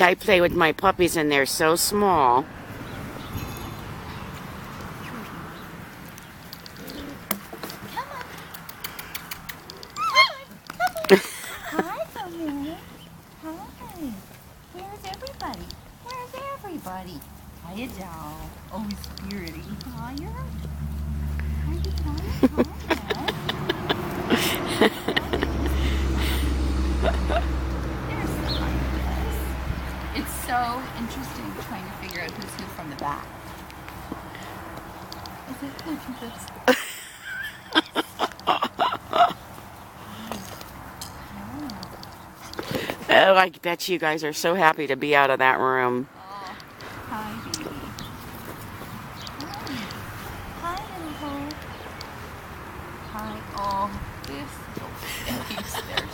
I play with my puppies and they're so small. Hi, Bummy. Hi. Where's everybody? Where's everybody? Hiya, doll. Oh, Spirity. Hiya. Are you tired? There's the hiya. It's so interesting trying to figure out who's who from the back. Is it? Look at this. Oh, I bet you guys are so happy to be out of that room. Oh, hi, baby. Hi, little hole. Hi. Oh, this little babies. They're